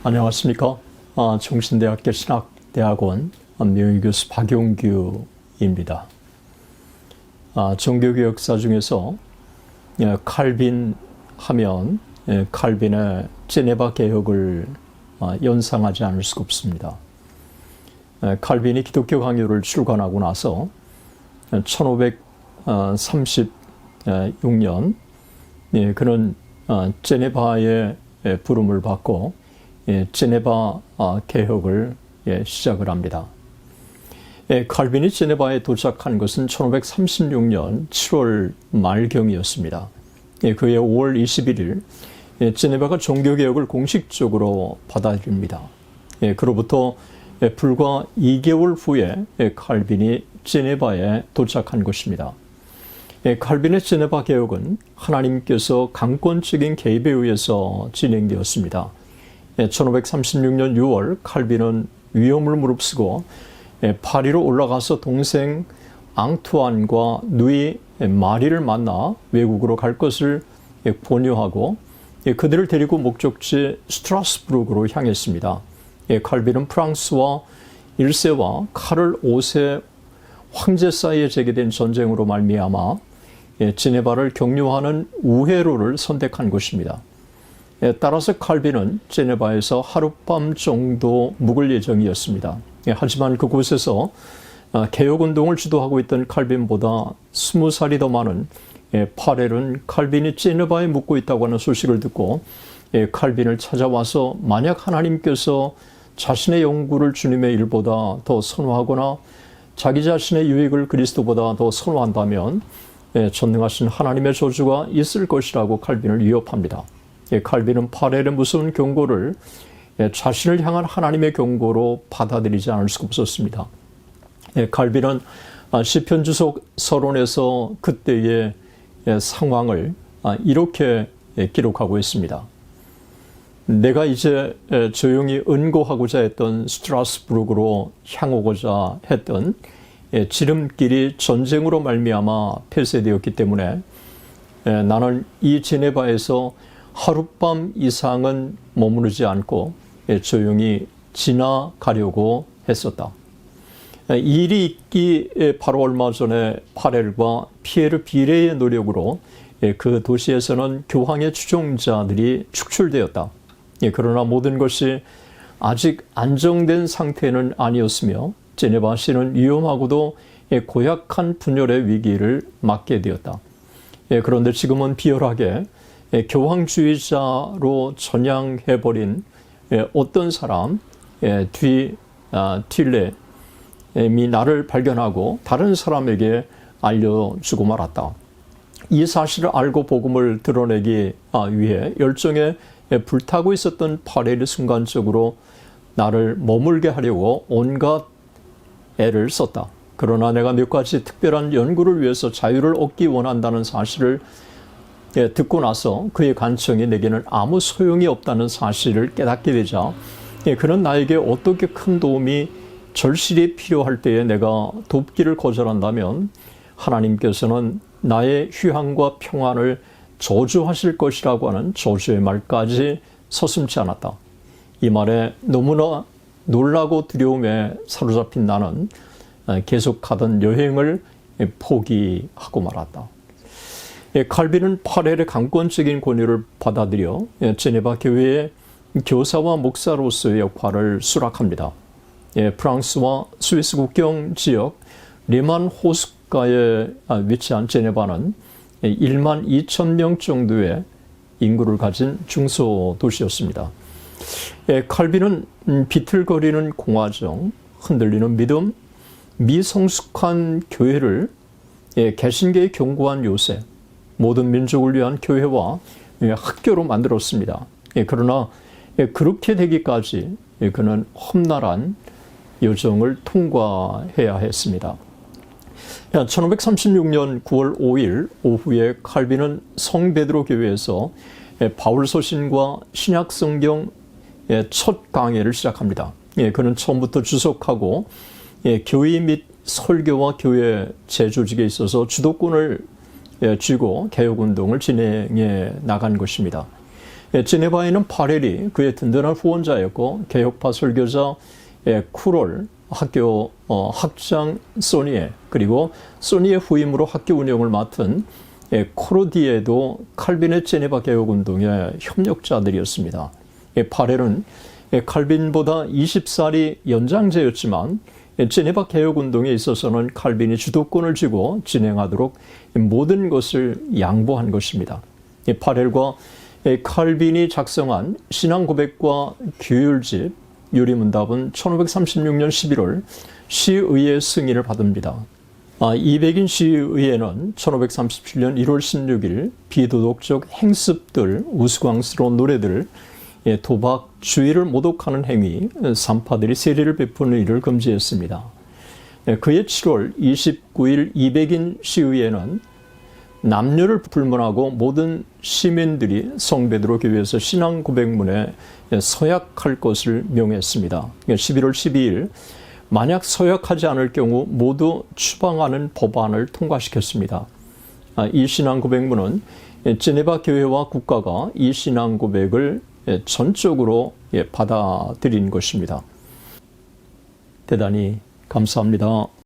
안녕하십니까. 정신대학교 신학대학원 명예교수 박용규입니다. 종교교 역사 중에서 칼빈 하면 칼빈의 제네바 개혁을 연상하지 않을 수가 없습니다. 칼빈이 기독교 강요를 출간하고 나서 1536년 그는 제네바의 부름을 받고 제네바 개혁을 시작을 합니다. 칼빈이 제네바에 도착한 것은 1536년 7월 말경이었습니다. 그해 5월 21일 제네바가 종교개혁을 공식적으로 받아들입니다. 그로부터 불과 2개월 후에 칼빈이 제네바에 도착한 것입니다. 칼빈의 제네바 개혁은 하나님께서 강권적인 개입에 의해서 진행되었습니다. 1536년 6월 칼빈은 위험을 무릅쓰고 파리로 올라가서 동생 앙투안과 누이 마리를 만나 외국으로 갈 것을 권유하고 그들을 데리고 목적지 스트라스부르크로 향했습니다. 칼빈은 프랑스와 1세와 카를 5세 황제 사이에 제기된 전쟁으로 말미암아 제네바를 격려하는 우회로를 선택한 것입니다. 따라서 칼빈은 제네바에서 하룻밤 정도 묵을 예정이었습니다. 하지만 그곳에서 개혁운동을 주도하고 있던 칼빈보다 20살이 더 많은 파렐은 칼빈이 제네바에 묵고 있다고 하는 소식을 듣고 칼빈을 찾아와서 만약 하나님께서 자신의 연구를 주님의 일보다 더 선호하거나 자기 자신의 유익을 그리스도보다 더 선호한다면 전능하신 하나님의 저주가 있을 것이라고 칼빈을 위협합니다. 칼빈은 파렐의 무서운 경고를 자신을 향한 하나님의 경고로 받아들이지 않을 수가 없었습니다. 칼빈은 시편주석 서론에서 그때의 상황을 이렇게 기록하고 있습니다. 내가 이제 조용히 은고하고자 했던 스트라스부르크로 향하고자 했던 지름길이 전쟁으로 말미암아 폐쇄되었기 때문에 나는 이 제네바에서 하룻밤 이상은 머무르지 않고 조용히 지나가려고 했었다. 이 일이 있기 바로 얼마 전에 파렐과 피에르 비레의 노력으로 그 도시에서는 교황의 추종자들이 축출되었다. 그러나 모든 것이 아직 안정된 상태는 아니었으며 제네바시는 위험하고도 고약한 분열의 위기를 맞게 되었다. 그런데 지금은 비열하게 교황주의자로 전향해버린 어떤 사람 틸레미 나를 발견하고 다른 사람에게 알려주고 말았다. 이 사실을 알고 복음을 드러내기 위해 열정에 불타고 있었던 파렐이 순간적으로 나를 머물게 하려고 온갖 애를 썼다. 그러나 내가 몇 가지 특별한 연구를 위해서 자유를 얻기 원한다는 사실을 듣고 나서 그의 간청이 내게는 아무 소용이 없다는 사실을 깨닫게 되자 그는 나에게 어떻게 큰 도움이 절실히 필요할 때에 내가 돕기를 거절한다면 하나님께서는 나의 휴양과 평안을 저주하실 것이라고 하는 저주의 말까지 서슴지 않았다. 이 말에 너무나 놀라고 두려움에 사로잡힌 나는 계속하던 여행을 포기하고 말았다. 칼빈은 파렐의 강권적인 권유를 받아들여 제네바 교회의 교사와 목사로서의 역할을 수락합니다. 프랑스와 스위스 국경 지역 리만 호숫가에 위치한 제네바는 1만 2천 명 정도의 인구를 가진 중소도시였습니다. 칼빈은 비틀거리는 공화정, 흔들리는 믿음, 미성숙한 교회를 개신계의 견고한 요새, 모든 민족을 위한 교회와 학교로 만들었습니다. 그러나 그렇게 되기까지 그는 험난한 여정을 통과해야 했습니다. 1536년 9월 5일 오후에 칼빈은 성베드로 교회에서 바울 서신과 신약 성경 첫 강해를 시작합니다. 그는 처음부터 주석하고 교회 및 설교와 교회 재조직에 있어서 주도권을 쥐고 개혁운동을 진행해 나간 것입니다. 제네바에는 파렐이 그의 든든한 후원자였고 개혁파 설교자 쿠롤, 학교 학장 소니에, 그리고 소니의 후임으로 학교 운영을 맡은 코로디에도 칼빈의 제네바 개혁운동의 협력자들이었습니다. 파렐은 칼빈보다 20살이 연장자였지만 제네바 개혁운동에 있어서는 칼빈이 주도권을 쥐고 진행하도록 모든 것을 양보한 것입니다. 파렐과 칼빈이 작성한 신앙고백과 규율집 유리문답은 1536년 11월 시의회 승인을 받습니다. 이백인 시의회는 1537년 1월 16일 비도덕적 행습들, 우스꽝스러운 노래들, 도박, 주의를 모독하는 행위, 산파들이 세례를 베푸는 일을 금지했습니다. 그해 7월 29일 이백인 시의회는 남녀를 불문하고 모든 시민들이 성베드로 교회에서 신앙 고백문에 서약할 것을 명했습니다. 11월 12일 만약 서약하지 않을 경우 모두 추방하는 법안을 통과시켰습니다. 이 신앙 고백문은 제네바 교회와 국가가 이 신앙 고백을 전적으로 받아들인 것입니다. 대단히 감사합니다.